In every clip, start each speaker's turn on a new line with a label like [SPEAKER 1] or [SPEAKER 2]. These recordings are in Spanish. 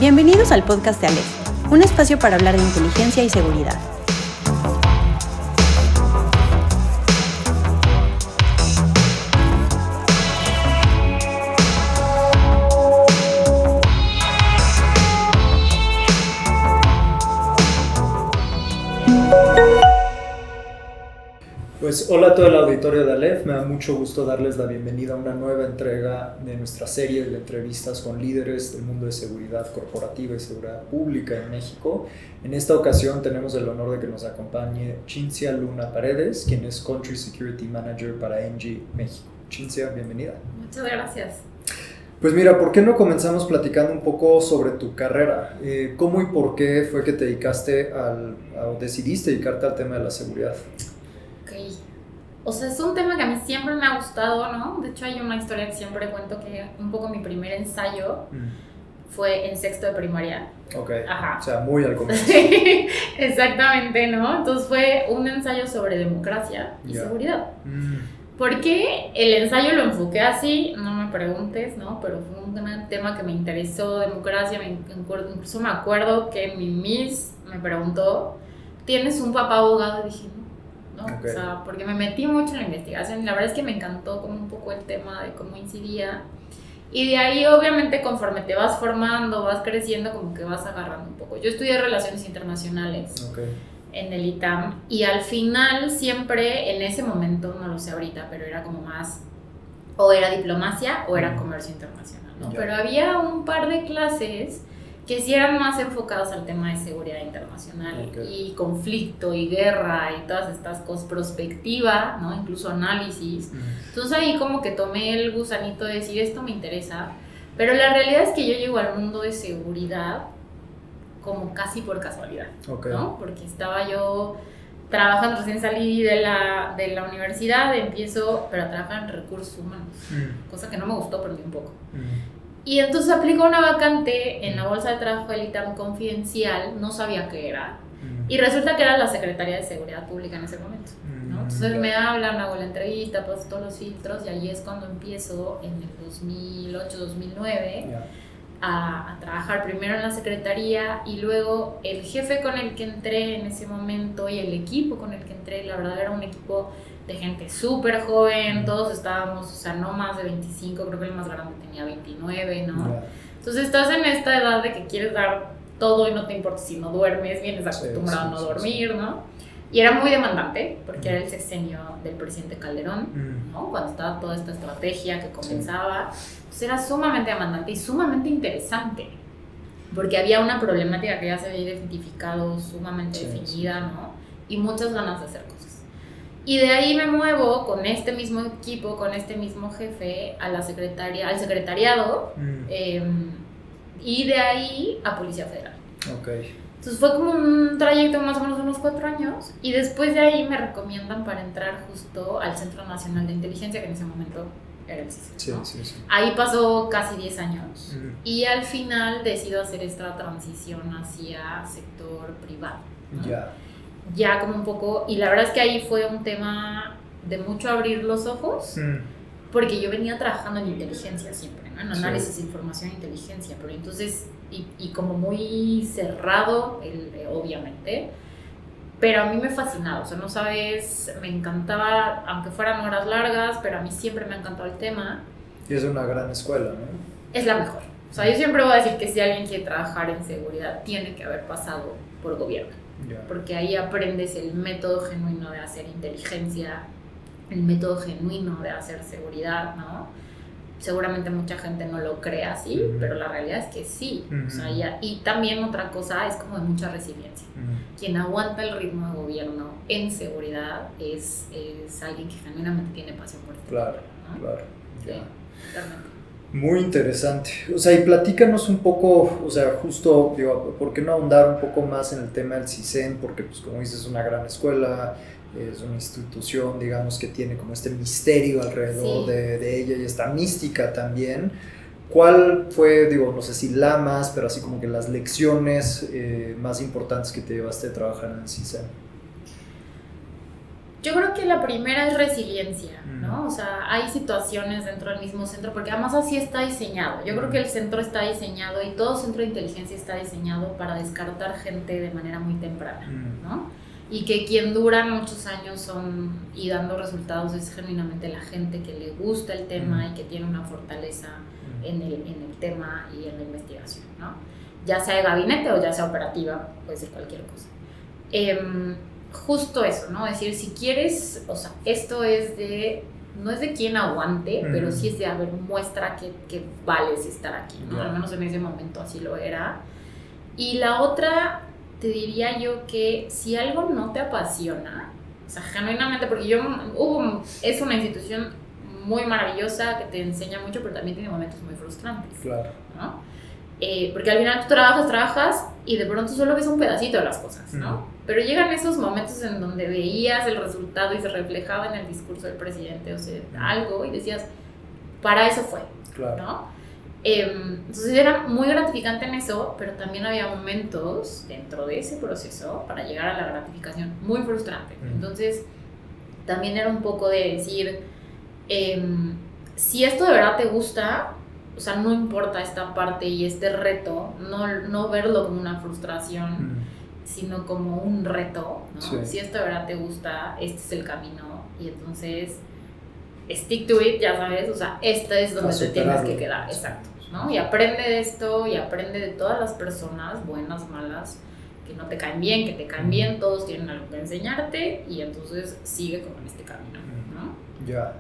[SPEAKER 1] Bienvenidos al podcast de Aleph, un espacio para hablar de inteligencia y seguridad.
[SPEAKER 2] Pues hola a todo el auditorio de Aleph, me da mucho gusto darles la bienvenida a una nueva entrega de nuestra serie de entrevistas con líderes del mundo de seguridad corporativa y seguridad pública en México. En esta ocasión tenemos el honor de que nos acompañe Cinzia Luna Paredes, quien es Country Security Manager para Engie México. Cinzia, bienvenida.
[SPEAKER 3] Muchas gracias.
[SPEAKER 2] Pues mira, ¿por qué no comenzamos platicando un poco sobre tu carrera? ¿Cómo y por qué fue que te dedicaste o decidiste dedicarte al tema de la seguridad?
[SPEAKER 3] O sea, es un tema que a mí siempre me ha gustado, ¿no? De hecho, hay una historia que siempre cuento que un poco mi primer ensayo fue en sexto de primaria.
[SPEAKER 2] Ok,
[SPEAKER 3] Ajá.
[SPEAKER 2] O sea, muy al comienzo.
[SPEAKER 3] Sí, exactamente, ¿no? Entonces fue un ensayo sobre democracia y seguridad. ¿Por qué el ensayo lo enfoqué así? No me preguntes, ¿no? Pero fue un tema que me interesó, democracia. Incluso me acuerdo que mi miss me preguntó, ¿tienes un papá abogado? Y dije, no. Okay. O sea, porque me metí mucho en la investigación y la verdad es que me encantó como un poco el tema de cómo incidía, y de ahí obviamente conforme te vas formando, vas creciendo, como que vas agarrando un poco. Yo estudié Relaciones Internacionales en el ITAM, y al final siempre en ese momento, no lo sé ahorita, pero era como más, o era diplomacia o era comercio internacional, ¿no? Pero había un par de clases que sí eran más enfocados al tema de seguridad internacional y conflicto y guerra y todas estas cosas, prospectiva, ¿no? Incluso análisis. Entonces ahí como que tomé el gusanito de decir, esto me interesa, pero la realidad es que yo llego al mundo de seguridad como casi por casualidad, ¿no? Porque estaba yo trabajando, recién salí de la universidad, empiezo pero a trabajar en recursos humanos, cosa que no me gustó, pero un poco. Y entonces aplico una vacante en la bolsa de trabajo del ITAM confidencial, no sabía qué era, y resulta que era la Secretaría de Seguridad Pública en ese momento, ¿no? Entonces me hablan, hago la entrevista, paso todos los filtros, y allí es cuando empiezo en el 2008-2009 a trabajar primero en la Secretaría, y luego el jefe con el que entré en ese momento y el equipo con el que entré, la verdad era un equipo de gente súper joven, todos estábamos, o sea, no más de 25, creo que el más grande tenía 29, ¿no? Entonces estás en esta edad de que quieres dar todo y no te importa si no duermes, vienes acostumbrado a no dormir, ¿no? Y era muy demandante, porque era el sexenio del presidente Calderón, ¿no? Cuando estaba toda esta estrategia que comenzaba, pues era sumamente demandante y sumamente interesante, porque había una problemática que ya se había identificado, sumamente definida, ¿no? Y muchas ganas de hacer cosas. Y de ahí me muevo con este mismo equipo, con este mismo jefe, a la secretaria, al secretariado, y de ahí a Policía Federal. Entonces fue como un trayecto más o menos de unos 4 años, y después de ahí me recomiendan para entrar justo al Centro Nacional de Inteligencia, que en ese momento era el CISEN, ¿no? Ahí pasó casi 10 años, y al final decido hacer esta transición hacia sector privado, ¿no? Ya como un poco, y la verdad es que ahí fue un tema de mucho abrir los ojos, porque yo venía trabajando en inteligencia siempre, ¿no? En análisis de información e inteligencia, pero entonces, y como muy cerrado, obviamente, pero a mí me fascinaba, o sea, no sabes, me encantaba, aunque fueran horas largas, pero a mí siempre me ha encantado el tema.
[SPEAKER 2] Y es una gran escuela, ¿no?
[SPEAKER 3] Es la mejor. O sea, yo siempre voy a decir que si alguien quiere trabajar en seguridad, tiene que haber pasado por gobierno. Porque ahí aprendes el método genuino de hacer inteligencia, el método genuino de hacer seguridad, ¿no? Seguramente mucha gente no lo cree así, pero la realidad es que sí. O sea, y también otra cosa es como de mucha resiliencia. Quien aguanta el ritmo de gobierno en seguridad es alguien que genuinamente tiene pasión por esto.
[SPEAKER 2] Claro,
[SPEAKER 3] ¿no?
[SPEAKER 2] claro.
[SPEAKER 3] Sí, totalmente.
[SPEAKER 2] Muy interesante. O sea, y platícanos un poco, o sea, justo, digo, ¿por qué no ahondar un poco más en el tema del CISEN? Porque, pues, como dices, es una gran escuela, es una institución, digamos, que tiene como este misterio alrededor de ella y esta mística también. ¿Cuál fue, digo, no sé si la más, pero así como que las lecciones más importantes que te llevaste a trabajar en el CISEN?
[SPEAKER 3] Yo creo que la primera es resiliencia, ¿no? O sea, hay situaciones dentro del mismo centro, porque además así está diseñado. Yo creo que el centro está diseñado y todo centro de inteligencia está diseñado para descartar gente de manera muy temprana, ¿no? Y que quien dura muchos años y dando resultados es genuinamente la gente que le gusta el tema y que tiene una fortaleza en el tema y en la investigación, ¿no? Ya sea de gabinete o ya sea operativa, puede ser cualquier cosa. Justo eso, ¿no? Es decir, si quieres, o sea, esto es no es de quien aguante, pero sí es de, a ver, muestra que vales estar aquí, ¿no? Al menos en ese momento así lo era. Y la otra, te diría yo que si algo no te apasiona, o sea, genuinamente, porque es una institución muy maravillosa que te enseña mucho, pero también tiene momentos muy frustrantes,
[SPEAKER 2] claro,
[SPEAKER 3] ¿no? Porque al final tú trabajas y de pronto solo ves un pedacito de las cosas, ¿no? Pero llegan esos momentos en donde veías el resultado y se reflejaba en el discurso del presidente, o sea, algo, y decías, para eso fue, claro, ¿no? Entonces era muy gratificante en eso, pero también había momentos dentro de ese proceso para llegar a la gratificación muy frustrante. Entonces también era un poco de decir, si esto de verdad te gusta, o sea, no importa esta parte y este reto, no verlo como una frustración, sino como un reto, ¿no? Sí. Si esto de verdad te gusta, este es el camino, y entonces stick to it, ya sabes, o sea, este es donde te tienes que quedar, exacto, ¿no? Y aprende de esto, y aprende de todas las personas, buenas, malas, que no te caen bien, que te caen bien, todos tienen algo que enseñarte, y entonces sigue como en este camino, ¿no?
[SPEAKER 2] Ya.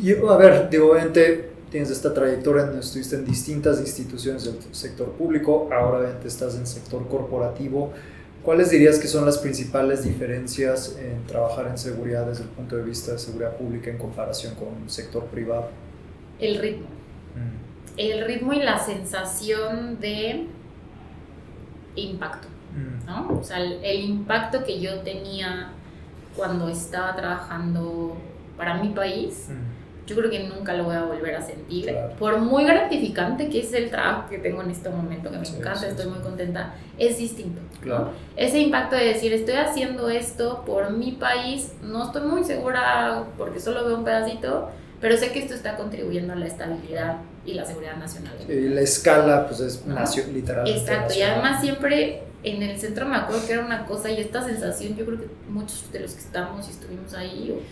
[SPEAKER 2] Y a ver, obviamente tienes esta trayectoria en donde estuviste en distintas instituciones del sector público, ahora obviamente estás en sector corporativo. ¿Cuáles dirías que son las principales diferencias en trabajar en seguridad desde el punto de vista de seguridad pública en comparación con el sector privado?
[SPEAKER 3] El ritmo. El ritmo y la sensación de impacto, ¿no? O sea, el impacto que yo tenía cuando estaba trabajando para mi país, yo creo que nunca lo voy a volver a sentir. Claro. Por muy gratificante que es el trabajo que tengo en este momento, que me encanta, estoy muy contenta, es distinto, claro, ¿no? Ese impacto de decir, estoy haciendo esto por mi país, no estoy muy segura porque solo veo un pedacito, pero sé que esto está contribuyendo a la estabilidad y la seguridad nacional.
[SPEAKER 2] Y la escala, pues es literalmente.
[SPEAKER 3] Exacto,
[SPEAKER 2] nacional.
[SPEAKER 3] Y además siempre en el centro me acuerdo que era una cosa, y esta sensación, yo creo que muchos de los que estamos y estuvimos ahí,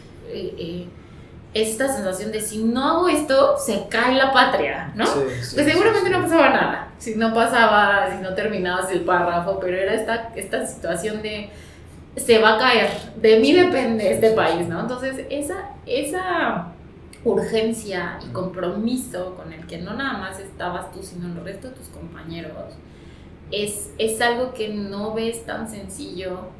[SPEAKER 3] esta sensación de si no hago esto, se cae la patria, ¿no? Pues seguramente no pasaba nada, si no terminabas el párrafo, pero era esta situación de se va a caer, de mí depende este país, ¿no? Entonces esa urgencia y compromiso con el que no nada más estabas tú, sino el resto de tus compañeros, es algo que no ves tan sencillo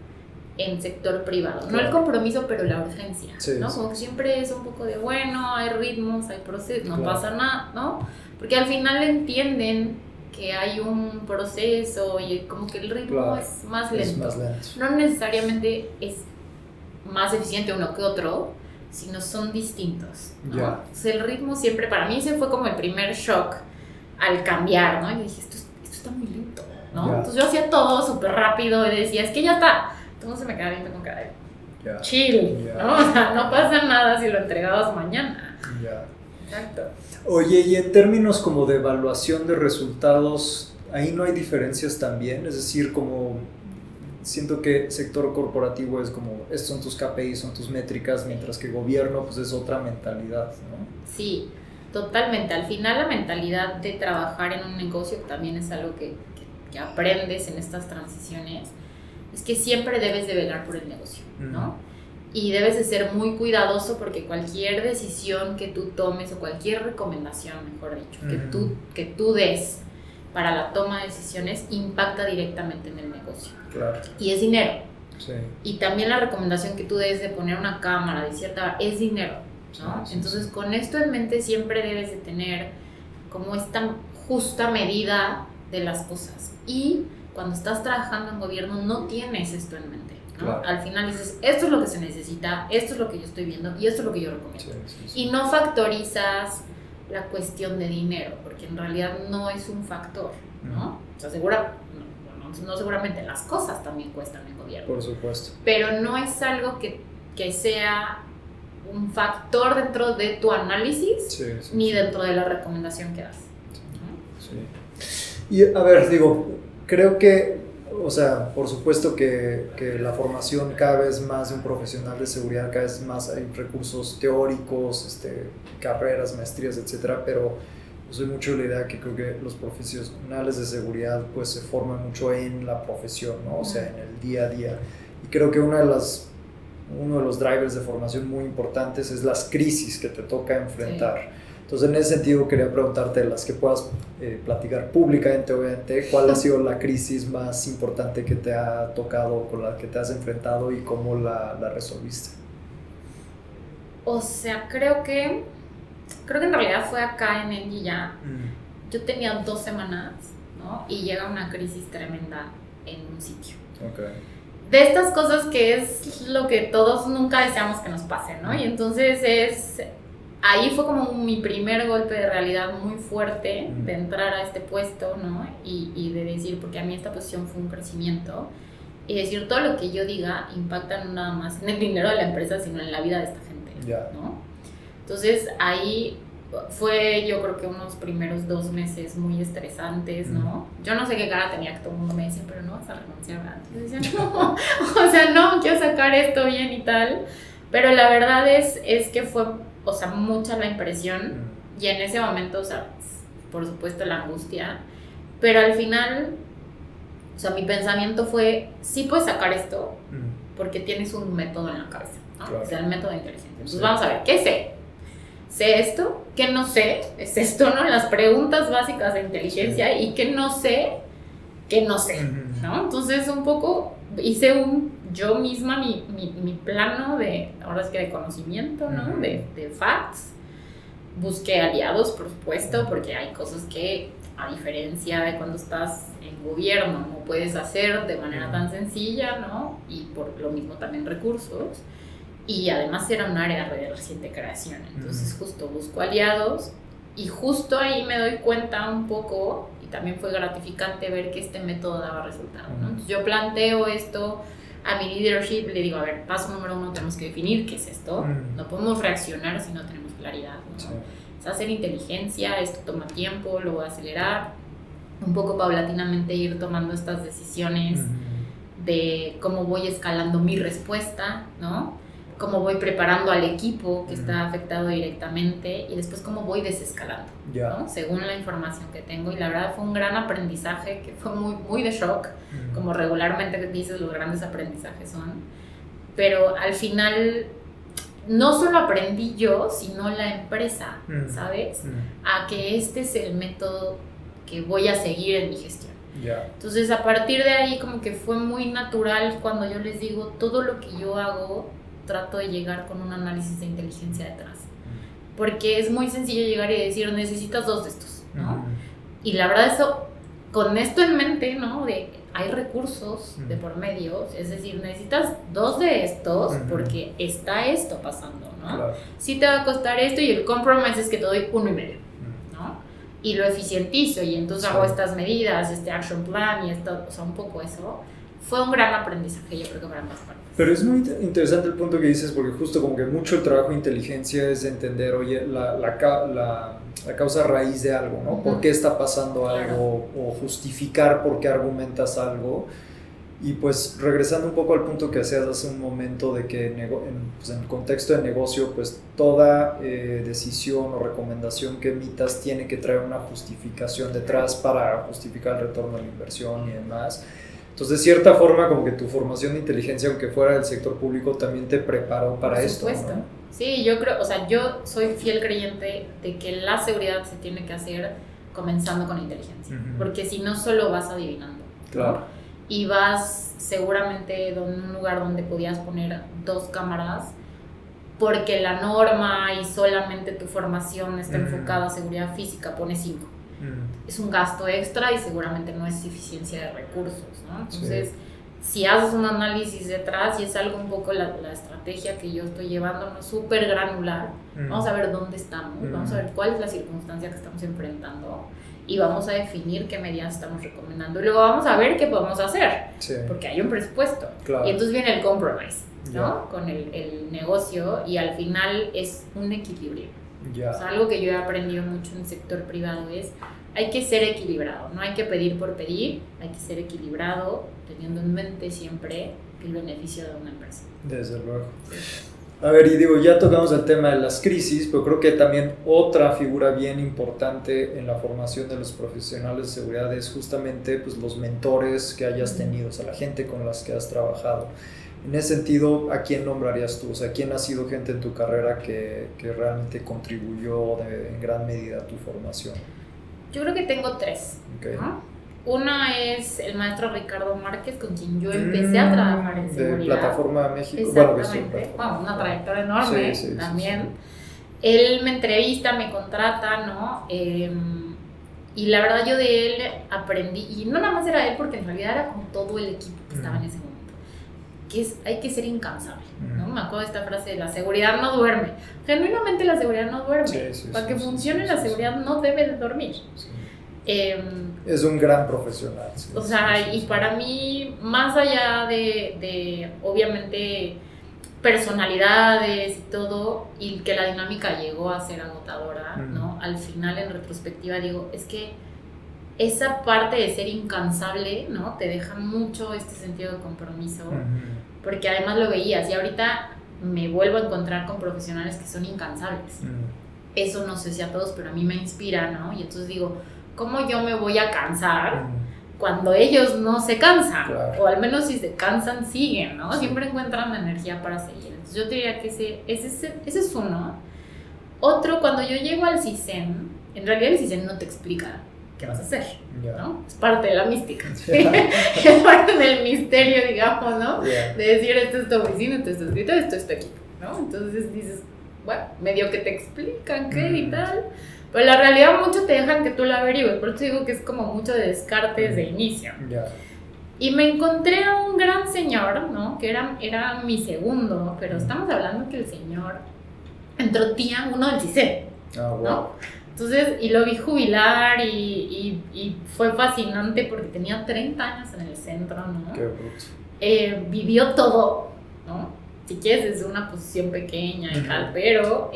[SPEAKER 3] en sector privado, claro. No el compromiso, pero la urgencia, ¿no? Como que siempre es un poco de, bueno, hay ritmos, hay procesos, no pasa nada, ¿no? Porque al final entienden que hay un proceso y como que el ritmo es más lento. No necesariamente es más eficiente uno que otro, sino son distintos, ¿no? Entonces el ritmo siempre, para mí ese fue como el primer shock al cambiar, ¿no? Y dije, esto está muy lento, ¿no? Entonces yo hacía todo súper rápido y decía, es que ya está. Entonces se me quedaba viendo con cara de chill, ¿no? O sea, no pasa nada si lo entregabas mañana. Exacto.
[SPEAKER 2] Oye, y en términos como de evaluación de resultados, ahí no hay diferencias también, es decir, como siento que sector corporativo es como, estos son tus KPIs, son tus métricas, mientras que gobierno pues es otra mentalidad, ¿no?
[SPEAKER 3] Sí, totalmente. Al final la mentalidad de trabajar en un negocio también es algo que aprendes en estas transiciones. Es que siempre debes de velar por el negocio, ¿no? Y debes de ser muy cuidadoso porque cualquier decisión que tú tomes o cualquier recomendación, mejor dicho, que tú des para la toma de decisiones impacta directamente en el negocio.
[SPEAKER 2] Claro.
[SPEAKER 3] Y es dinero. Sí. Y también la recomendación que tú des de poner una cámara de cierta es dinero, ¿no? Entonces, con esto en mente siempre debes de tener como esta justa medida de las cosas. Y cuando estás trabajando en gobierno no tienes esto en mente, ¿no? Claro. Al final dices, esto es lo que se necesita, esto es lo que yo estoy viendo y esto es lo que yo recomiendo. Y no factorizas la cuestión de dinero, porque en realidad no es un factor, ¿no? O sea, no seguramente las cosas también cuestan en gobierno.
[SPEAKER 2] Por supuesto.
[SPEAKER 3] Pero no es algo que sea un factor dentro de tu análisis, ni dentro de la recomendación que das.
[SPEAKER 2] Sí. Y a ver, digo, creo que, o sea, por supuesto que la formación cada vez más de un profesional de seguridad, cada vez más hay recursos teóricos, carreras, maestrías, etcétera, pero soy mucho de la idea que creo que los profesionales de seguridad pues se forman mucho en la profesión, ¿no? O sea, en el día a día. Y creo que uno de los drivers de formación muy importantes es las crisis que te toca enfrentar. Sí. Entonces, en ese sentido, quería preguntarte, las que puedas platicar públicamente, obviamente, ¿cuál ha sido la crisis más importante que te ha tocado, con la que te has enfrentado y cómo la resolviste?
[SPEAKER 3] O sea, creo que en realidad fue acá en Engie ya. Yo tenía 2 semanas, ¿no? Y llega una crisis tremenda en un sitio.
[SPEAKER 2] Okay.
[SPEAKER 3] De estas cosas que es lo que todos nunca deseamos que nos pase, ¿no? Y entonces ahí fue como mi primer golpe de realidad muy fuerte de entrar a este puesto, ¿no? Y de decir, porque a mí esta posición fue un crecimiento, y decir, todo lo que yo diga impacta no nada más en el dinero de la empresa, sino en la vida de esta gente, ¿no? Entonces ahí fue, yo creo que unos primeros 2 meses muy estresantes, ¿no? Yo no sé qué cara tenía, que todo el mundo me decía, pero no vas a renunciar, ¿verdad? Yo decía, no, o sea, no, quiero sacar esto bien y tal, pero la verdad es que fue, o sea, mucha la impresión, y en ese momento, o sea, por supuesto la angustia, pero al final, o sea, mi pensamiento fue, sí puedes sacar esto, porque tienes un método en la cabeza, ¿no? Claro. O sea, el método de inteligencia. Entonces vamos a ver, ¿qué sé? ¿Sé esto? ¿Qué no sé? Es esto, ¿no? Las preguntas básicas de inteligencia, y ¿qué no sé? ¿Qué no sé? ¿No? Entonces un poco hice yo misma mi plano de, ahora es que de conocimiento, ¿no? De facts. Busqué aliados, por supuesto, porque hay cosas que, a diferencia de cuando estás en gobierno, no puedes hacer de manera tan sencilla, ¿no? Y por lo mismo también recursos. Y además era un área de reciente creación, entonces justo busco aliados, y justo ahí me doy cuenta un poco, y también fue gratificante ver que este método daba resultado, ¿no? Entonces yo planteo esto a mi leadership, le digo, a ver, paso número 1, tenemos que definir qué es esto, no podemos reaccionar si no tenemos claridad, ¿no? Sí. Es hacer inteligencia, esto toma tiempo, lo voy a acelerar, un poco paulatinamente ir tomando estas decisiones de cómo voy escalando mi respuesta, ¿no? Cómo voy preparando al equipo que está afectado directamente, y después cómo voy desescalando, ¿no? Según la información que tengo. Y la verdad fue un gran aprendizaje que fue muy, muy de shock, como regularmente dices, los grandes aprendizajes son. Pero al final no solo aprendí yo, sino la empresa, ¿sabes? A que este es el método que voy a seguir en mi gestión. Entonces a partir de ahí como que fue muy natural cuando yo les digo, todo lo que yo hago trato de llegar con un análisis de inteligencia detrás, porque es muy sencillo llegar y decir, necesitas 2 de estos, ¿no? Y la verdad, eso, con esto en mente, ¿no? De hay recursos de por medio, es decir, necesitas 2 de estos porque está esto pasando, ¿no? Claro. Sí te va a costar esto, y el compromise es que te doy 1.5, ¿no? Y lo eficientizo, y entonces hago estas medidas, este action plan, y esto, o sea, un poco eso. Fue un gran aprendizaje, yo creo que para ambas partes.
[SPEAKER 2] Pero es muy interesante el punto que dices, porque justo como que mucho el trabajo de inteligencia es entender, oye, la causa raíz de algo, ¿no? ¿Por qué está pasando algo? O justificar por qué argumentas algo. Y pues regresando un poco al punto que hacías hace un momento de que en el contexto de negocio, pues toda decisión o recomendación que emitas tiene que traer una justificación detrás para justificar el retorno de la inversión y demás. Entonces, de cierta forma, como que tu formación de inteligencia, aunque fuera del sector público, también te preparó para esto, ¿no?
[SPEAKER 3] Sí, yo creo, o sea, yo soy fiel creyente de que la seguridad se tiene que hacer comenzando con inteligencia, porque si no, solo vas adivinando. Claro. ¿No? Y vas seguramente en un lugar donde podías poner 2 cámaras, porque la norma y solamente tu formación está enfocada a seguridad física, pone 5. Es un gasto extra y seguramente no es eficiencia de recursos, ¿no? Entonces, si haces un análisis detrás, y es algo un poco la estrategia que yo estoy llevando, ¿no? Súper granular, vamos a ver dónde estamos, vamos a ver cuál es la circunstancia que estamos enfrentando, y vamos a definir qué medidas estamos recomendando. Y luego vamos a ver qué podemos hacer, porque hay un presupuesto.
[SPEAKER 2] Claro.
[SPEAKER 3] Y entonces viene el compromise, ¿no?
[SPEAKER 2] Yeah.
[SPEAKER 3] Con el negocio, y al final es un equilibrio.
[SPEAKER 2] Yeah.
[SPEAKER 3] O sea, algo que yo he aprendido mucho en el sector privado es, hay que ser equilibrado, no hay que pedir por pedir, hay que ser equilibrado, teniendo en mente siempre el beneficio de una empresa.
[SPEAKER 2] Desde luego. A ver, y digo, ya tocamos el tema de las crisis, pero creo que también otra figura bien importante en la formación de los profesionales de seguridad es justamente pues, los mentores que hayas tenido, o sea, la gente con las que has trabajado. En ese sentido, ¿a quién nombrarías tú? O sea, ¿quién ha sido gente en tu carrera que realmente contribuyó en gran medida a tu formación?
[SPEAKER 3] Yo creo que tengo 3,
[SPEAKER 2] Okay.
[SPEAKER 3] ¿no? Una es el maestro Ricardo Márquez, con quien yo empecé a trabajar en seguridad.
[SPEAKER 2] De Plataforma México.
[SPEAKER 3] Exactamente. Bueno, una trayectoria enorme también. Sí. Él me entrevista, me contrata, ¿no? Y la verdad yo de él aprendí, y no nada más era él, porque en realidad era como todo el equipo que estaba en ese momento, que es, hay que ser incansable, ¿no? Me acuerdo de esta frase de la seguridad no duerme. Genuinamente la seguridad no duerme. Para que funcione la seguridad no debe de dormir. Sí.
[SPEAKER 2] Es un gran profesional. Sí,
[SPEAKER 3] o sea, y para mí, más allá de obviamente personalidades y todo, y que la dinámica llegó a ser agotadora, ¿no? Al final, en retrospectiva, digo, es que esa parte de ser incansable, ¿no? Te deja mucho este sentido de compromiso, porque además lo veías, y ahorita me vuelvo a encontrar con profesionales que son incansables. Eso no sé si a todos, pero a mí me inspira, ¿no? Y entonces digo, ¿cómo yo me voy a cansar cuando ellos no se cansan? Claro. O al menos si se cansan, siguen, ¿no? Siempre encuentran la energía para seguir. Entonces yo te diría que ese es uno. Otro, cuando yo llego al CISEN, en realidad el CISEN no te explica qué vas a hacer, ¿no? Es parte de la mística. Es parte del misterio, digamos, ¿no? De decir, esto es tu oficina, esto es tu escritorio, esto es tu equipo, ¿no? Entonces dices, bueno, medio que te explican qué y tal. Pero la realidad mucho te dejan que tú la averigües, por eso digo que es como mucho de descarte desde inicio. Y me encontré a un gran señor, ¿no? Que era mi segundo, pero estamos hablando que el señor entró día 1 del CISEN, ¿no? Entonces, y lo vi jubilar y fue fascinante porque tenía 30 años en el centro, ¿no?
[SPEAKER 2] Qué bruto.
[SPEAKER 3] Vivió todo, ¿no? Si quieres desde una posición pequeña y tal, pero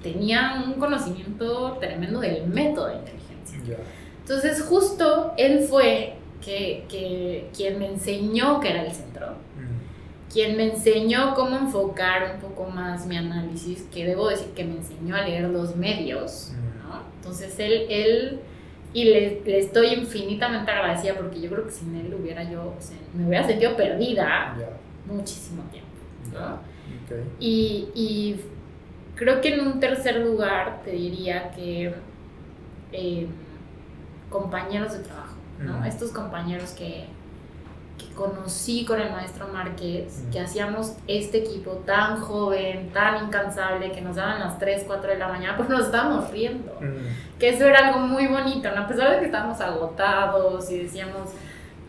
[SPEAKER 3] tenía un conocimiento tremendo del método de inteligencia. Entonces justo él fue quien me enseñó qué era el centro, quien me enseñó cómo enfocar un poco más mi análisis, que debo decir que me enseñó a leer los medios, ¿no? Entonces él y le estoy infinitamente agradecida, porque yo creo que sin él me hubiera sentido perdida muchísimo tiempo, ¿no? Y creo que en un tercer lugar te diría que compañeros de trabajo, ¿no? Estos compañeros que conocí con el maestro Márquez, que hacíamos este equipo tan joven, tan incansable, que nos daban las 3, 4 de la mañana, pues nos estábamos riendo, que eso era algo muy bonito, ¿no? A pesar de que estábamos agotados y decíamos,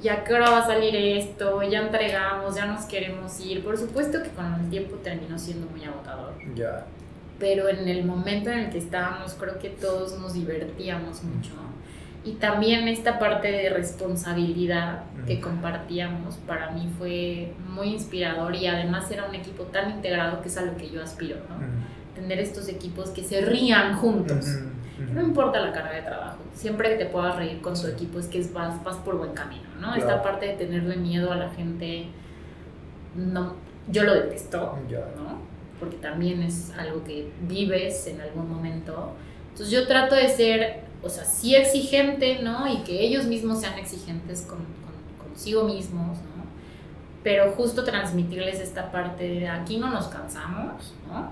[SPEAKER 3] ¿ya qué hora va a salir esto? Ya entregamos, ya nos queremos ir. Por supuesto que con el tiempo terminó siendo muy agotador. Pero en el momento en el que estábamos, creo que todos nos divertíamos mucho. Y también esta parte de responsabilidad que compartíamos, para mí fue muy inspirador, y además era un equipo tan integrado, que es a lo que yo aspiro, ¿no? Tener estos equipos que se rían juntos. No importa la carga de trabajo, siempre que te puedas reír con tu equipo es que vas por buen camino, ¿no? Claro. Esta parte de tenerle miedo a la gente, no, yo lo detesto, ¿no? Porque también es algo que vives en algún momento. Entonces yo trato de ser, o sea, sí exigente, ¿no? Y que ellos mismos sean exigentes consigo mismos, ¿no? Pero justo transmitirles esta parte de aquí no nos cansamos, ¿no?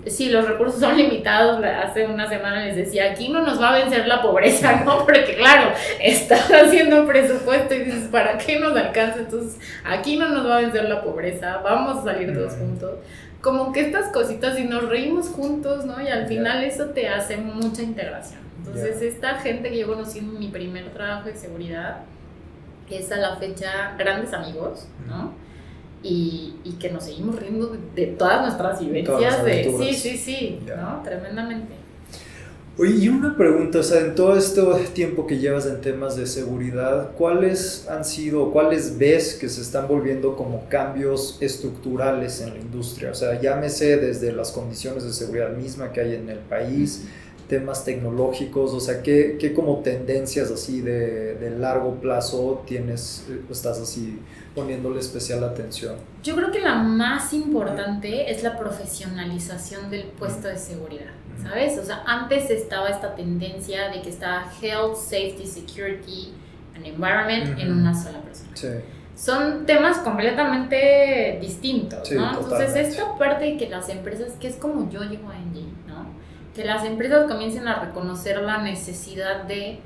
[SPEAKER 3] Sí, los recursos son limitados. Hace una semana les decía, aquí no nos va a vencer la pobreza, ¿no? Porque claro, estás haciendo un presupuesto y dices, ¿para qué nos alcanza? Entonces, aquí no nos va a vencer la pobreza, vamos a salir todos juntos. Como que estas cositas, y nos reímos juntos, ¿no? Y al final eso te hace mucha integración. Entonces, esta gente que yo conocí en mi primer trabajo de seguridad, es a la fecha grandes amigos, ¿no? Y que nos seguimos riendo de todas nuestras vivencias. Sí, ¿no? Tremendamente.
[SPEAKER 2] Oye, y una pregunta, o sea, en todo este tiempo que llevas en temas de seguridad, ¿cuáles han sido, cuáles ves que se están volviendo como cambios estructurales en la industria? O sea, llámese desde las condiciones de seguridad misma que hay en el país, temas tecnológicos, o sea, ¿qué como tendencias así de largo plazo estás así poniéndole especial atención?
[SPEAKER 3] Yo creo que la más importante es la profesionalización del puesto de seguridad, ¿sabes? O sea, antes estaba esta tendencia de que estaba Health, Safety, Security and Environment en una sola persona.
[SPEAKER 2] Sí.
[SPEAKER 3] Son temas completamente distintos,
[SPEAKER 2] Sí,
[SPEAKER 3] ¿no?
[SPEAKER 2] totalmente.
[SPEAKER 3] Entonces, esta parte de que las empresas, que es como yo llego a NG, ¿no? Que las empresas comiencen a reconocer la necesidad de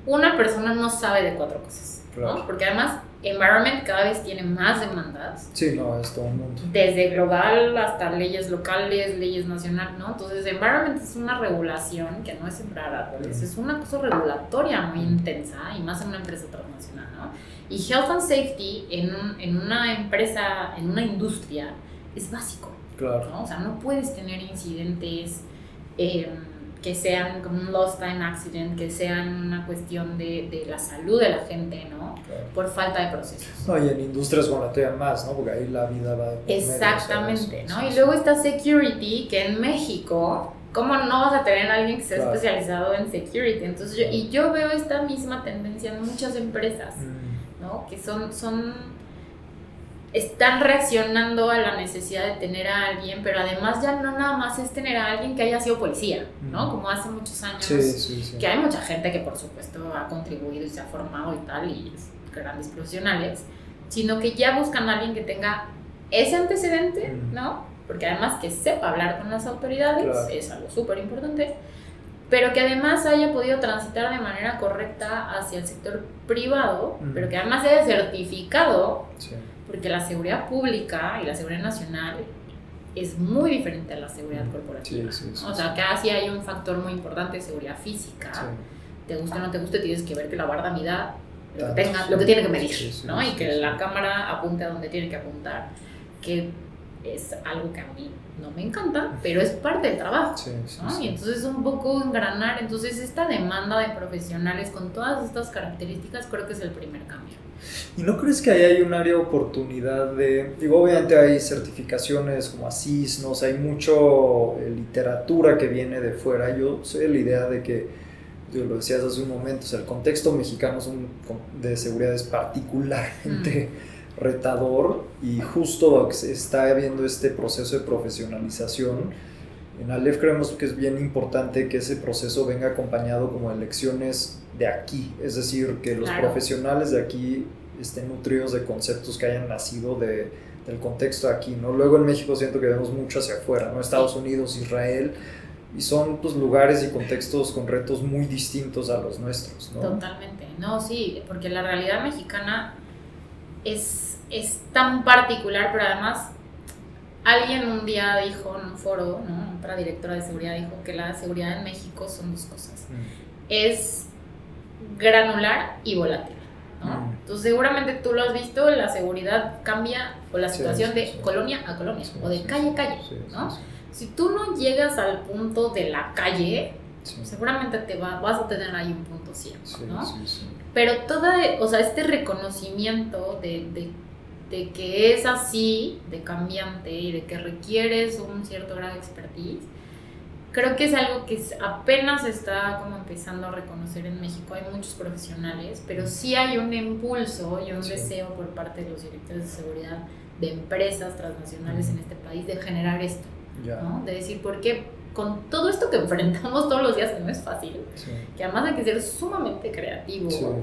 [SPEAKER 3] una persona no sabe de 4 cosas,
[SPEAKER 2] Claro.
[SPEAKER 3] ¿no? Porque además, environment cada vez tiene más demandas.
[SPEAKER 2] Sí, no, es todo un mundo.
[SPEAKER 3] Desde global hasta leyes locales, leyes nacionales, ¿no? Entonces, environment es una regulación que no es sembrar árboles, es una cosa regulatoria muy intensa y más en una empresa transnacional, ¿no? Y health and safety en una empresa, en una industria, es básico,
[SPEAKER 2] Claro.
[SPEAKER 3] ¿no? O sea, no puedes tener incidentes que sean como un lost time accident, que sean una cuestión de la salud de la gente, ¿no?
[SPEAKER 2] Claro.
[SPEAKER 3] Por falta de procesos.
[SPEAKER 2] No, y en industrias con la todavía más, ¿no? Porque ahí la vida va de por medio,
[SPEAKER 3] Exactamente,
[SPEAKER 2] o sea,
[SPEAKER 3] ¿no?
[SPEAKER 2] sí,
[SPEAKER 3] Y
[SPEAKER 2] sí.
[SPEAKER 3] luego está security, que en México, ¿cómo no vas a tener a alguien que sea
[SPEAKER 2] Claro.
[SPEAKER 3] especializado en security? Entonces yo veo esta misma tendencia en muchas empresas, ¿no? Que están reaccionando a la necesidad de tener a alguien, pero además ya no nada más es tener a alguien que haya sido policía, ¿no? Como hace muchos años,
[SPEAKER 2] Sí.
[SPEAKER 3] que hay mucha gente que por supuesto ha contribuido y se ha formado y tal, y es grandes profesionales, sino que ya buscan a alguien que tenga ese antecedente, ¿no? Porque además que sepa hablar con las autoridades,
[SPEAKER 2] Claro.
[SPEAKER 3] es algo súper importante, pero que además haya podido transitar de manera correcta hacia el sector privado, pero que además haya certificado,
[SPEAKER 2] Sí.
[SPEAKER 3] porque la seguridad pública y la seguridad nacional es muy diferente a la seguridad corporativa.
[SPEAKER 2] Sí,
[SPEAKER 3] ¿no? O sea, que así hay un factor muy importante de seguridad física.
[SPEAKER 2] Sí.
[SPEAKER 3] Te guste o no te guste, tienes que ver que la barda mida lo que,
[SPEAKER 2] Tanto,
[SPEAKER 3] tenga,
[SPEAKER 2] sí.
[SPEAKER 3] lo que tiene que medir,
[SPEAKER 2] Sí,
[SPEAKER 3] ¿no? Y que
[SPEAKER 2] sí.
[SPEAKER 3] la cámara apunte a donde tiene que apuntar, que es algo que a mí no me encanta, pero es parte del trabajo,
[SPEAKER 2] Sí,
[SPEAKER 3] ¿no?
[SPEAKER 2] sí.
[SPEAKER 3] Y entonces un poco engranar, entonces esta demanda de profesionales con todas estas características creo que es el primer cambio.
[SPEAKER 2] ¿Y no crees que ahí hay un área de oportunidad de, digo, obviamente hay certificaciones como ASIS, ¿no? O sea, hay mucho literatura que viene de fuera? Yo soy de la idea de que, lo decías hace un momento, o sea, el contexto mexicano de seguridad es particularmente retador, y justo está habiendo este proceso de profesionalización. En Aleph creemos que es bien importante que ese proceso venga acompañado como de lecciones de aquí, es decir, que los profesionales de aquí estén nutridos de conceptos que hayan nacido del contexto de aquí, ¿no? Luego en México siento que vemos mucho hacia afuera, ¿no? Estados Unidos, Israel, y son pues lugares y contextos con retos muy distintos a los nuestros, ¿no?
[SPEAKER 3] Totalmente, no, sí, porque la realidad mexicana es tan particular, pero además alguien un día dijo en un foro, ¿no? Otra directora de seguridad dijo que la seguridad en México son 2 cosas. Es granular y volátil, ¿no? Entonces seguramente tú lo has visto, la seguridad cambia o la situación de colonia a colonia o de calle a calle, ¿no? Si tú no llegas al punto de la calle, seguramente vas a tener ahí un punto ciego, ¿no? Pero o sea, este reconocimiento de que es así, de cambiante y de que requieres un cierto grado de expertise, creo que es algo que apenas está como empezando a reconocer en México. Hay muchos profesionales, pero sí hay un impulso y un deseo por parte de los directores de seguridad de empresas transnacionales en este país de generar esto, ¿no? De decir, ¿por qué? Con todo esto que enfrentamos todos los días, que no es fácil, que además hay que ser sumamente creativo, ¿no?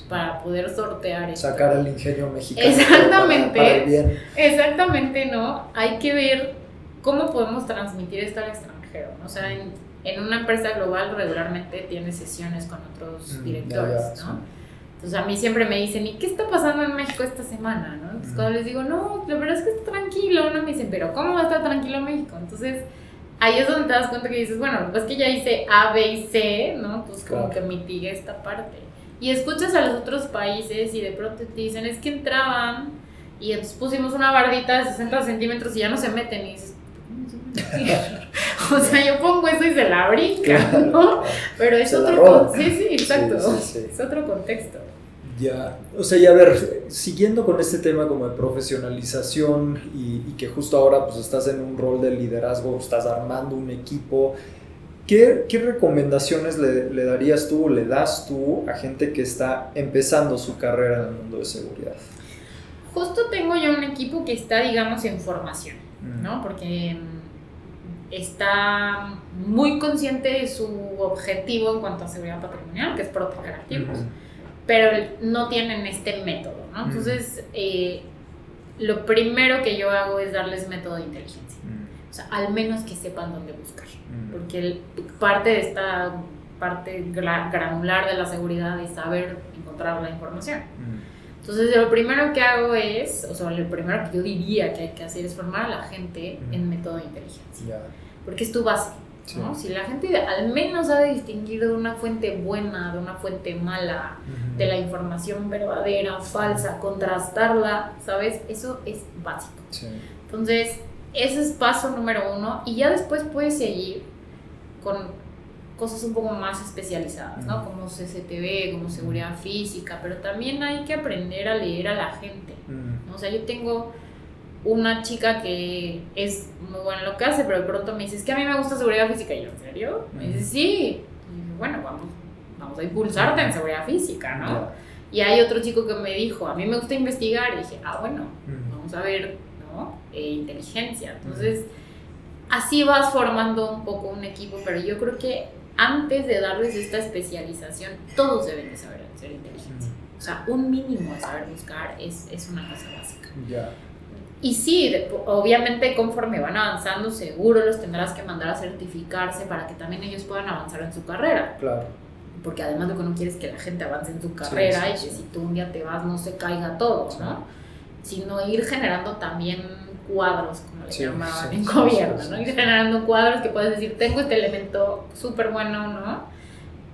[SPEAKER 3] Para poder sortear esto.
[SPEAKER 2] Sacar el ingenio mexicano.
[SPEAKER 3] Exactamente.
[SPEAKER 2] Para el bien.
[SPEAKER 3] Exactamente, ¿no? Hay que ver cómo podemos transmitir esto al extranjero, ¿no? O sea, en una empresa global regularmente tienes sesiones con otros directores, ¿no? Entonces a mí siempre me dicen, ¿y qué está pasando en México esta semana? ¿no? Entonces cuando les digo, no, la verdad es que está tranquilo, ¿no? Me dicen, ¿pero cómo va a estar tranquilo México? Entonces ahí es donde te das cuenta que dices, bueno, pues que ya hice A, B y C, ¿no? Pues como que mitigué esta parte. Y escuchas a los otros países y de pronto te dicen, es que entraban y entonces pusimos una bardita de 60 centímetros y ya no se meten. Y dices, O sea, yo pongo eso y se la brinca,
[SPEAKER 2] claro,
[SPEAKER 3] ¿no? Pero es
[SPEAKER 2] se
[SPEAKER 3] otro... Sí, exacto.
[SPEAKER 2] Sí.
[SPEAKER 3] Es otro contexto.
[SPEAKER 2] Ya, o sea, y a ver, siguiendo con este tema como de profesionalización y que justo ahora pues estás en un rol de liderazgo, estás armando un equipo, ¿qué recomendaciones le darías tú o le das tú a gente que está empezando su carrera en el mundo de seguridad?
[SPEAKER 3] Justo tengo yo un equipo que está, digamos, en formación, ¿no? Porque está muy consciente de su objetivo en cuanto a seguridad patrimonial, que es proteger activos, pero no tienen este método, ¿no? Entonces, lo primero que yo hago es darles método de inteligencia. O sea, al menos que sepan dónde buscar. Porque parte de esta parte granular de la seguridad es saber encontrar la información. Entonces, lo primero que hago es, o sea, lo primero que yo diría que hay que hacer es formar a la gente en método de inteligencia. Porque es tu base, ¿no? Si la gente al menos sabe distinguir de una fuente buena, de una fuente mala, de la información verdadera, falsa, contrastarla, ¿sabes? Eso es básico. Entonces, ese es paso número 1 y ya después puedes seguir con cosas un poco más especializadas, ¿no? Como CCTV, como seguridad física, pero también hay que aprender a leer a la gente, ¿no? O sea, yo tengo una chica que es muy buena en lo que hace, pero de pronto me dice, es que a mí me gusta seguridad física. Y yo, ¿en serio? Me dice, sí. Y yo, bueno, vamos a impulsarte en seguridad física, ¿no? Y hay otro chico que me dijo, a mí me gusta investigar. Y dije, bueno, vamos a ver, ¿no? Inteligencia. Entonces, así vas formando un poco un equipo, pero yo creo que antes de darles esta especialización, todos deben de saber hacer inteligencia. O sea, un mínimo de saber buscar es una cosa básica. Y sí, obviamente conforme van avanzando, seguro los tendrás que mandar a certificarse para que también ellos puedan avanzar en su carrera.
[SPEAKER 2] Claro.
[SPEAKER 3] Porque además lo que no quieres es que la gente avance en su carrera y que si tú un día te vas no se caiga todo, ¿no? Sino ir generando también cuadros, como le llamaban en gobierno, ¿no? Ir generando cuadros que puedes decir, tengo este elemento súper bueno, ¿no?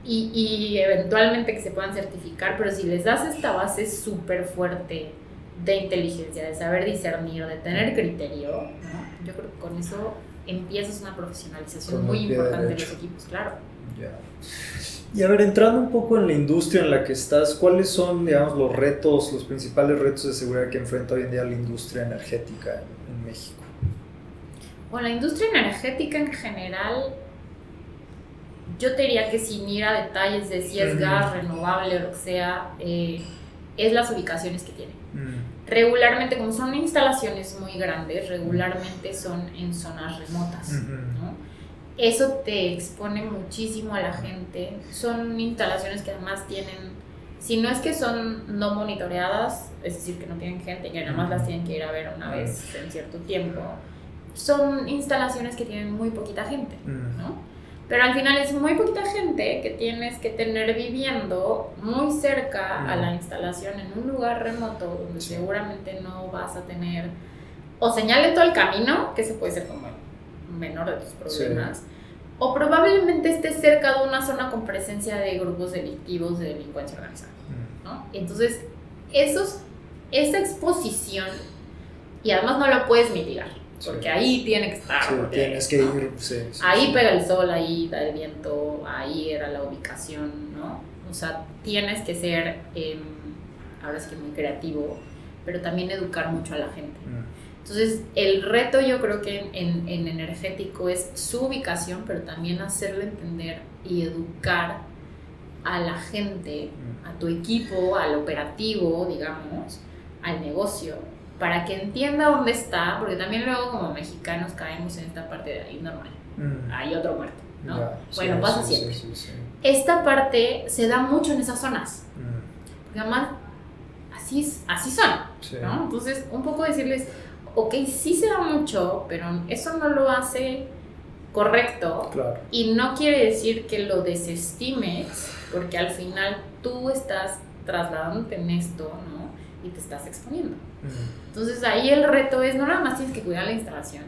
[SPEAKER 3] Y eventualmente que se puedan certificar, pero si les das esta base súper fuerte de inteligencia, de saber discernir, de tener criterio, ¿no? Yo creo que con eso empiezas una profesionalización muy importante de los equipos, claro.
[SPEAKER 2] Y a ver, entrando un poco en la industria en la que estás, ¿cuáles son, digamos, los retos, los principales retos de seguridad que enfrenta hoy en día la industria energética en México?
[SPEAKER 3] Bueno, la industria energética en general, yo te diría que sin ir a detalles de si es gas, renovable o lo que sea, es las ubicaciones que tiene. Regularmente, como son instalaciones muy grandes, regularmente son en zonas remotas, ¿no? Eso te expone muchísimo a la gente. Son instalaciones que además tienen, si no es que son no monitoreadas, es decir, que no tienen gente, que nada más las tienen que ir a ver una vez en cierto tiempo, son instalaciones que tienen muy poquita gente, ¿no? Pero al final es muy poquita gente que tienes que tener viviendo muy cerca a la instalación en un lugar remoto donde seguramente no vas a tener o señal en todo el camino, que se puede ser como el menor de tus problemas, o probablemente estés cerca de una zona con presencia de grupos delictivos de delincuencia organizada, ¿no? Entonces, esa exposición, y además no lo puedes mitigar, porque ahí tiene que estar.
[SPEAKER 2] Tienes que ir.
[SPEAKER 3] Ahí pega el sol, ahí da el viento, ahí era la ubicación, ¿no? O sea, tienes que ser, ahora sí que muy creativo, pero también educar mucho a la gente. Entonces, el reto yo creo que en energético es su ubicación, pero también hacerle entender y educar a la gente, a tu equipo, al operativo, digamos, al negocio, para que entienda dónde está, porque también luego como mexicanos caemos en esta parte de ahí normal, hay otro muerto, ¿no? Bueno, pasa siempre. Esta parte se da mucho en esas zonas, porque además así son, ¿no? Entonces, un poco decirles, ok, sí se da mucho, pero eso no lo hace correcto, y no quiere decir que lo desestimes, porque al final tú estás trasladándote en esto, ¿no? Y te estás exponiendo. Entonces ahí el reto es, no nada más tienes que cuidar la instalación,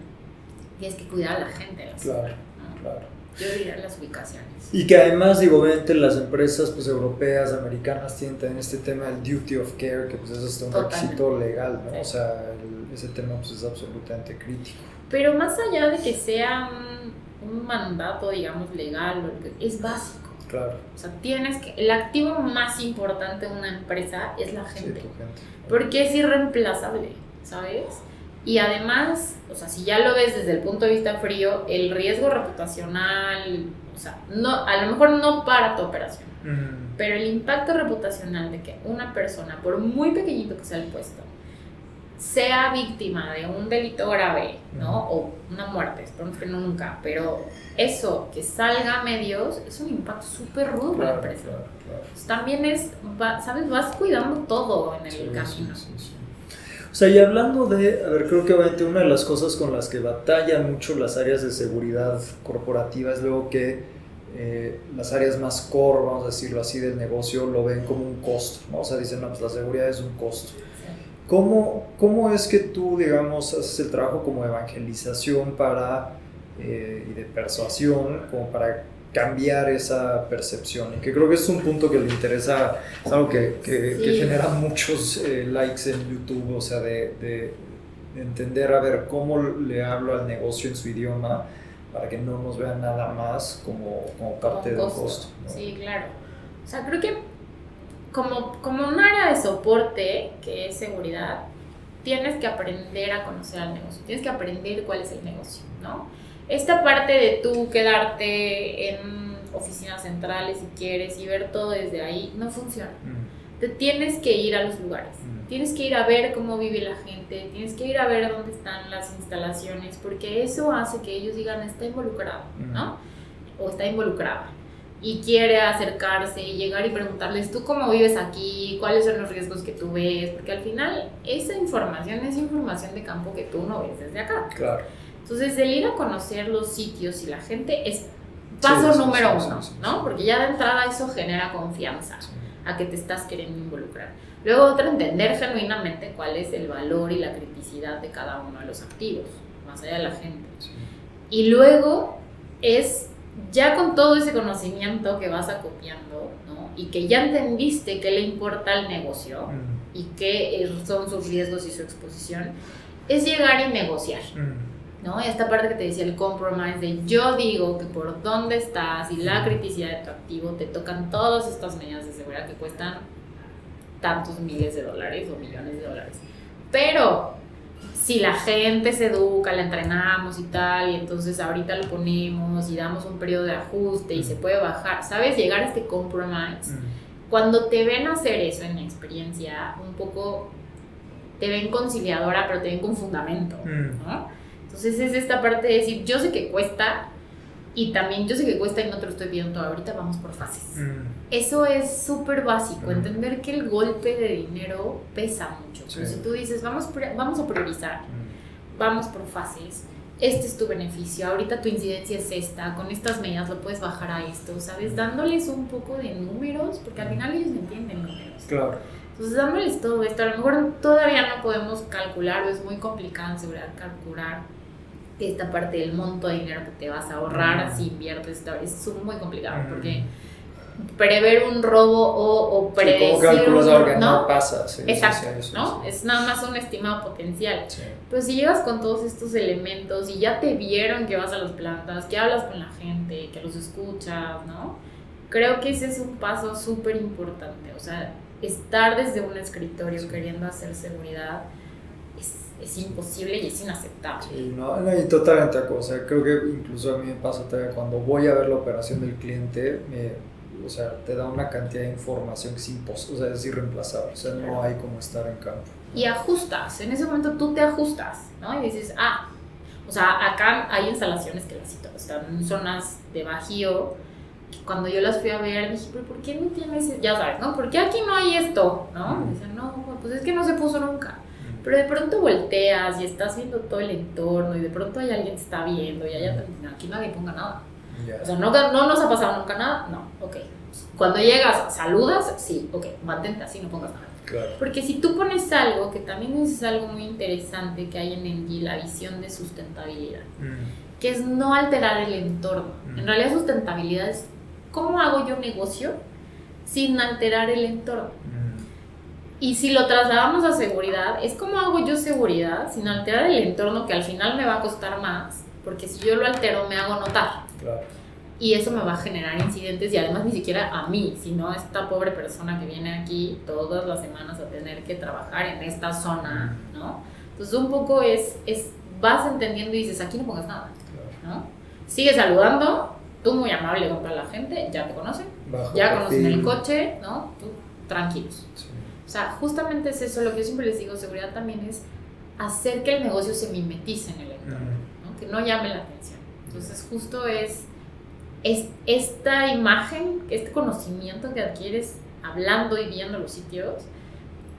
[SPEAKER 3] tienes que cuidar a la gente de la ciudad, ¿no? Yo diría las ubicaciones.
[SPEAKER 2] Y que además, digo, obviamente las empresas pues europeas, americanas tienen también este tema del duty of care, que pues es hasta un requisito legal, ¿no? O sea, ese tema pues es absolutamente crítico.
[SPEAKER 3] Pero más allá de que sea un mandato, digamos, legal, es básico.
[SPEAKER 2] Claro.
[SPEAKER 3] O sea, el activo más importante de una empresa es la gente.
[SPEAKER 2] Sí, tu gente.
[SPEAKER 3] Porque es irreemplazable, ¿sabes? Y además, o sea, si ya lo ves desde el punto de vista frío, el riesgo reputacional, o sea, no, a lo mejor no para tu operación, pero el impacto reputacional de que una persona, por muy pequeñito que sea el puesto, sea víctima de un delito grave, ¿no? O una muerte, esperemos que no nunca, pero eso, que salga a medios, es un impacto súper rudo para la empresa.
[SPEAKER 2] Claro.
[SPEAKER 3] Pues también ¿sabes? Vas cuidando todo en el camino.
[SPEAKER 2] Sí. O sea, y hablando a ver, creo que obviamente una de las cosas con las que batallan mucho las áreas de seguridad corporativa es luego que las áreas más core, vamos a decirlo así, del negocio lo ven como un costo, ¿no? O sea, dicen, no, pues la seguridad es un costo. ¿Cómo es que tú, digamos, haces el trabajo como evangelización y de persuasión como para cambiar esa percepción? Y que creo que es un punto que le interesa, es algo que genera muchos likes en YouTube, o sea, de entender, a ver, cómo le hablo al negocio en su idioma para que no nos vean nada más como parte del costo, ¿no?
[SPEAKER 3] Sí, claro. O sea, creo que como un área de soporte, que es seguridad, tienes que aprender a conocer al negocio, tienes que aprender cuál es el negocio, ¿no? Esta parte de tú quedarte en oficinas centrales si quieres y ver todo desde ahí, no funciona. Te tienes que ir a los lugares, tienes que ir a ver cómo vive la gente, tienes que ir a ver dónde están las instalaciones, porque eso hace que ellos digan, está involucrado, ¿no? O está involucrada. Y quiere acercarse y llegar y preguntarles, ¿tú cómo vives aquí? ¿Cuáles son los riesgos que tú ves? Porque al final esa información es información de campo que tú no ves desde acá.
[SPEAKER 2] Claro.
[SPEAKER 3] Entonces, el ir a conocer los sitios y la gente es paso número uno, ¿no? Porque ya de entrada eso genera confianza a que te estás queriendo involucrar. Luego, otro, entender genuinamente cuál es el valor y la criticidad de cada uno de los activos, más allá de la gente.
[SPEAKER 2] Sí.
[SPEAKER 3] Y luego es, ya con todo ese conocimiento que vas acopiando, ¿no? Y que ya entendiste qué le importa al negocio y qué son sus riesgos y su exposición, es llegar y negociar. ¿No? Esta parte que te decía, el compromise de yo digo que por dónde estás y la criticidad de tu activo te tocan todas estas medidas de seguridad que cuestan tantos miles de dólares o millones de dólares. Pero si la gente se educa, la entrenamos y tal, y entonces ahorita lo ponemos y damos un periodo de ajuste y se puede bajar, ¿sabes? Llegar a este compromise. Cuando te ven hacer eso en la experiencia, un poco te ven conciliadora, pero te ven con fundamento, ¿no? Entonces es esta parte de decir, yo sé que cuesta, y también yo sé que cuesta y no te lo estoy pidiendo todo ahorita, vamos por fases. Eso es súper básico, entender que el golpe de dinero pesa mucho. Pero si tú dices, vamos a priorizar, vamos por fases, este es tu beneficio, ahorita tu incidencia es esta, con estas medidas lo puedes bajar a esto, ¿sabes? Dándoles un poco de números, porque al final ellos entienden números.
[SPEAKER 2] Claro.
[SPEAKER 3] Entonces, dándoles todo esto, a lo mejor todavía no podemos calcular, o es muy complicado en seguridad calcular esta parte del monto de dinero que te vas a ahorrar si inviertes, es muy complicado, porque prever un robo o predecir
[SPEAKER 2] ¿cómo calculas algo que no pasa?
[SPEAKER 3] Exacto, ¿no? Es nada más un estimado potencial. Pero si llegas con todos estos elementos y ya te vieron que vas a las plantas, que hablas con la gente, que los escuchas, ¿no? Creo que ese es un paso súper importante. O sea, estar desde un escritorio queriendo hacer seguridad es imposible y es inaceptable.
[SPEAKER 2] Sí, no, y totalmente de acuerdo. O sea, creo que incluso a mí me pasa todavía cuando voy a ver la operación del cliente, o sea, te da una cantidad de información que es imposible, o sea, es irreemplazable. O sea, no hay como estar en campo, ¿no?
[SPEAKER 3] Y ajustas, en ese momento tú te ajustas, ¿no? Y dices, o sea, acá hay instalaciones que están en zonas de bajío. Cuando yo las fui a ver, dije, pero ¿por qué no tienes? Ya sabes, ¿no? ¿Por qué aquí no hay esto? ¿No? Dicen, no, pues es que no se puso nunca. Pero de pronto volteas y estás viendo todo el entorno y de pronto hay alguien que está viendo y aquí nadie ponga nada. O sea, no nos ha pasado nunca nada, no, ok. Cuando llegas, saludas, sí, ok, mantente así, no pongas nada.
[SPEAKER 2] Claro.
[SPEAKER 3] Porque si tú pones algo, que también es algo muy interesante que hay en Engie, la visión de sustentabilidad, que es no alterar el entorno. En realidad sustentabilidad es cómo hago yo negocio sin alterar el entorno. Y si lo trasladamos a seguridad, es cómo hago yo seguridad sin alterar el entorno, que al final me va a costar más, porque si yo lo altero me hago notar.
[SPEAKER 2] Claro.
[SPEAKER 3] Y eso me va a generar incidentes y además ni siquiera a mí, sino a esta pobre persona que viene aquí todas las semanas a tener que trabajar en esta zona, ¿no? Entonces un poco vas entendiendo y dices, aquí no pongas nada, ¿no? Sigue saludando, tú muy amable con toda la gente, ya te conocen, ya conocen el coche, ¿no? Tú tranquilos. Sí. O sea, justamente es eso, lo que yo siempre les digo, seguridad también es hacer que el negocio se mimetice en el entorno, ¿no? Que no llame la atención. Entonces justo es esta imagen, este conocimiento que adquieres hablando y viendo los sitios,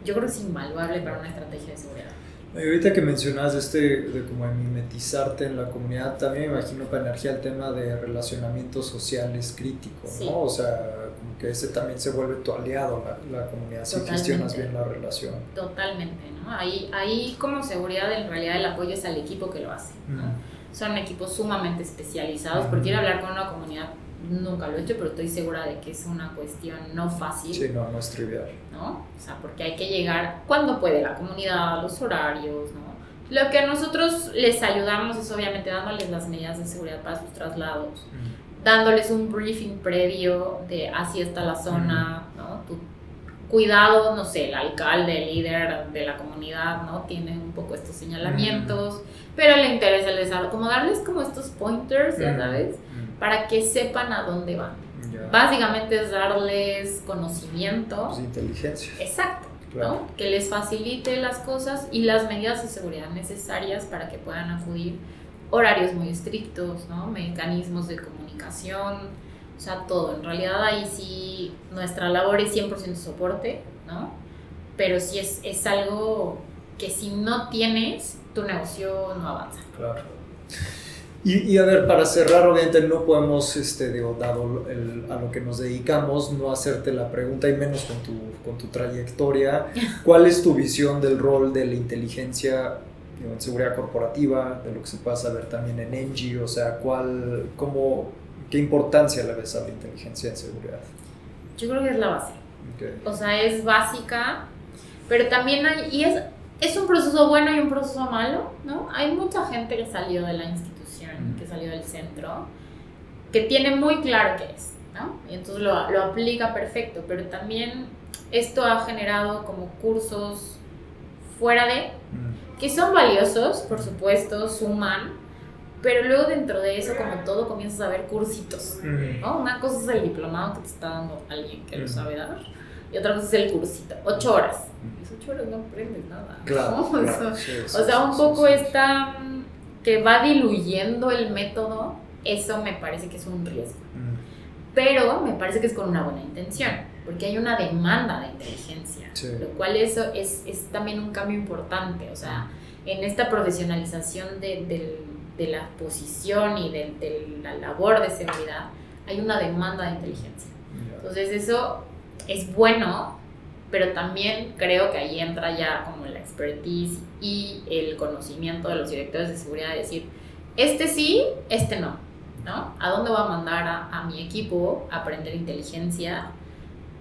[SPEAKER 3] yo creo que es invaluable para una estrategia de seguridad.
[SPEAKER 2] Y ahorita que mencionas de como mimetizarte en la comunidad, también me imagino para Energía el tema de relacionamiento social es crítico,
[SPEAKER 3] sí.
[SPEAKER 2] ¿no? O sea, como que ese también se vuelve tu aliado, la comunidad, si gestionas bien la relación.
[SPEAKER 3] Totalmente, ¿no? Ahí como seguridad en realidad el apoyo es al equipo que lo hace, ¿no? Son equipos sumamente especializados, porque ir a hablar con una comunidad nunca lo he hecho, pero estoy segura de que es una cuestión no fácil.
[SPEAKER 2] Sí, no es trivial.
[SPEAKER 3] ¿No? O sea, porque hay que llegar cuando puede la comunidad, los horarios, ¿no? Lo que a nosotros les ayudamos es obviamente dándoles las medidas de seguridad para sus traslados, dándoles un briefing previo de así está la zona, ¿no? Cuidado, no sé, el alcalde, el líder de la comunidad, ¿no? Tiene un poco estos señalamientos, pero le interesa el desarrollo, como darles como estos pointers, ya sabes, para que sepan a dónde van. Yeah. Básicamente es darles conocimiento.
[SPEAKER 2] Pues inteligencia.
[SPEAKER 3] Exacto, claro. ¿No? Que les facilite las cosas y las medidas de seguridad necesarias para que puedan acudir. Horarios muy estrictos, ¿no? Mecanismos de comunicación, o sea, todo. En realidad ahí sí nuestra labor es 100% soporte, ¿no? Pero sí es algo que si no tienes, tu negocio no avanza.
[SPEAKER 2] Claro. Y a ver, para cerrar, obviamente no podemos, dado a lo que nos dedicamos, no hacerte la pregunta, y menos con tu trayectoria. ¿Cuál es tu visión del rol de la inteligencia en seguridad corporativa, de lo que se pueda saber también en Engie? O sea, ¿qué importancia le ves a la inteligencia en seguridad?
[SPEAKER 3] Yo creo que es la base.
[SPEAKER 2] Okay.
[SPEAKER 3] O sea, es básica, pero también es un proceso bueno y un proceso malo, ¿no? Hay mucha gente que salió de la institución, que salió del centro, que tiene muy claro qué es, ¿no? Y entonces lo aplica perfecto, pero también esto ha generado como cursos fuera de, que son valiosos, por supuesto, suman, pero luego dentro de eso, como todo, comienzas a ver cursitos, ¿no? Una cosa es el diplomado que te está dando alguien que lo sabe dar, y otra cosa es el cursito, 8 horas. Y 8 horas no aprendes nada, ¿no?
[SPEAKER 2] Claro, claro.
[SPEAKER 3] O sea, un poco esta que va diluyendo el método, eso me parece que es un riesgo. Pero me parece que es con una buena intención, porque hay una demanda de inteligencia, lo cual eso es también un cambio importante. O sea, en esta profesionalización de la posición y de la labor de seguridad, hay una demanda de inteligencia. Entonces eso es bueno, pero también creo que ahí entra ya como la expertise y el conocimiento de los directores de seguridad de decir, este sí, este no, ¿no? ¿A dónde voy a mandar a mi equipo a aprender inteligencia?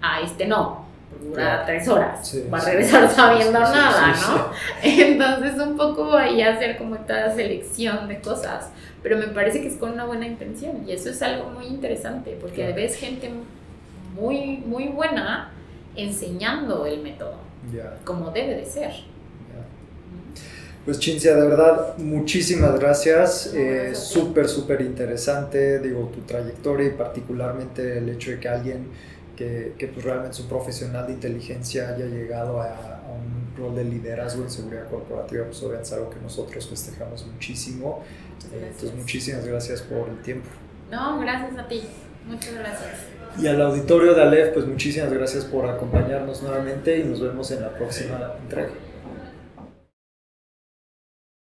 [SPEAKER 3] A este no, porque dura 3 horas, va a regresar sabiendo nada, ¿no? Entonces un poco ahí hacer como esta selección de cosas, pero me parece que es con una buena intención y eso es algo muy interesante, porque ves gente muy, muy buena enseñando el método, como debe de ser.
[SPEAKER 2] Pues Cinzia, de verdad, muchísimas gracias. Súper interesante, tu trayectoria y particularmente el hecho de que alguien que pues realmente es un profesional de inteligencia haya llegado a un rol de liderazgo en seguridad corporativa, pues obviamente es algo que nosotros festejamos muchísimo. Entonces, muchísimas gracias por el tiempo.
[SPEAKER 3] No, gracias a ti. Muchas gracias.
[SPEAKER 2] Y al auditorio de Aleph, pues muchísimas gracias por acompañarnos nuevamente y nos vemos en la próxima entrega.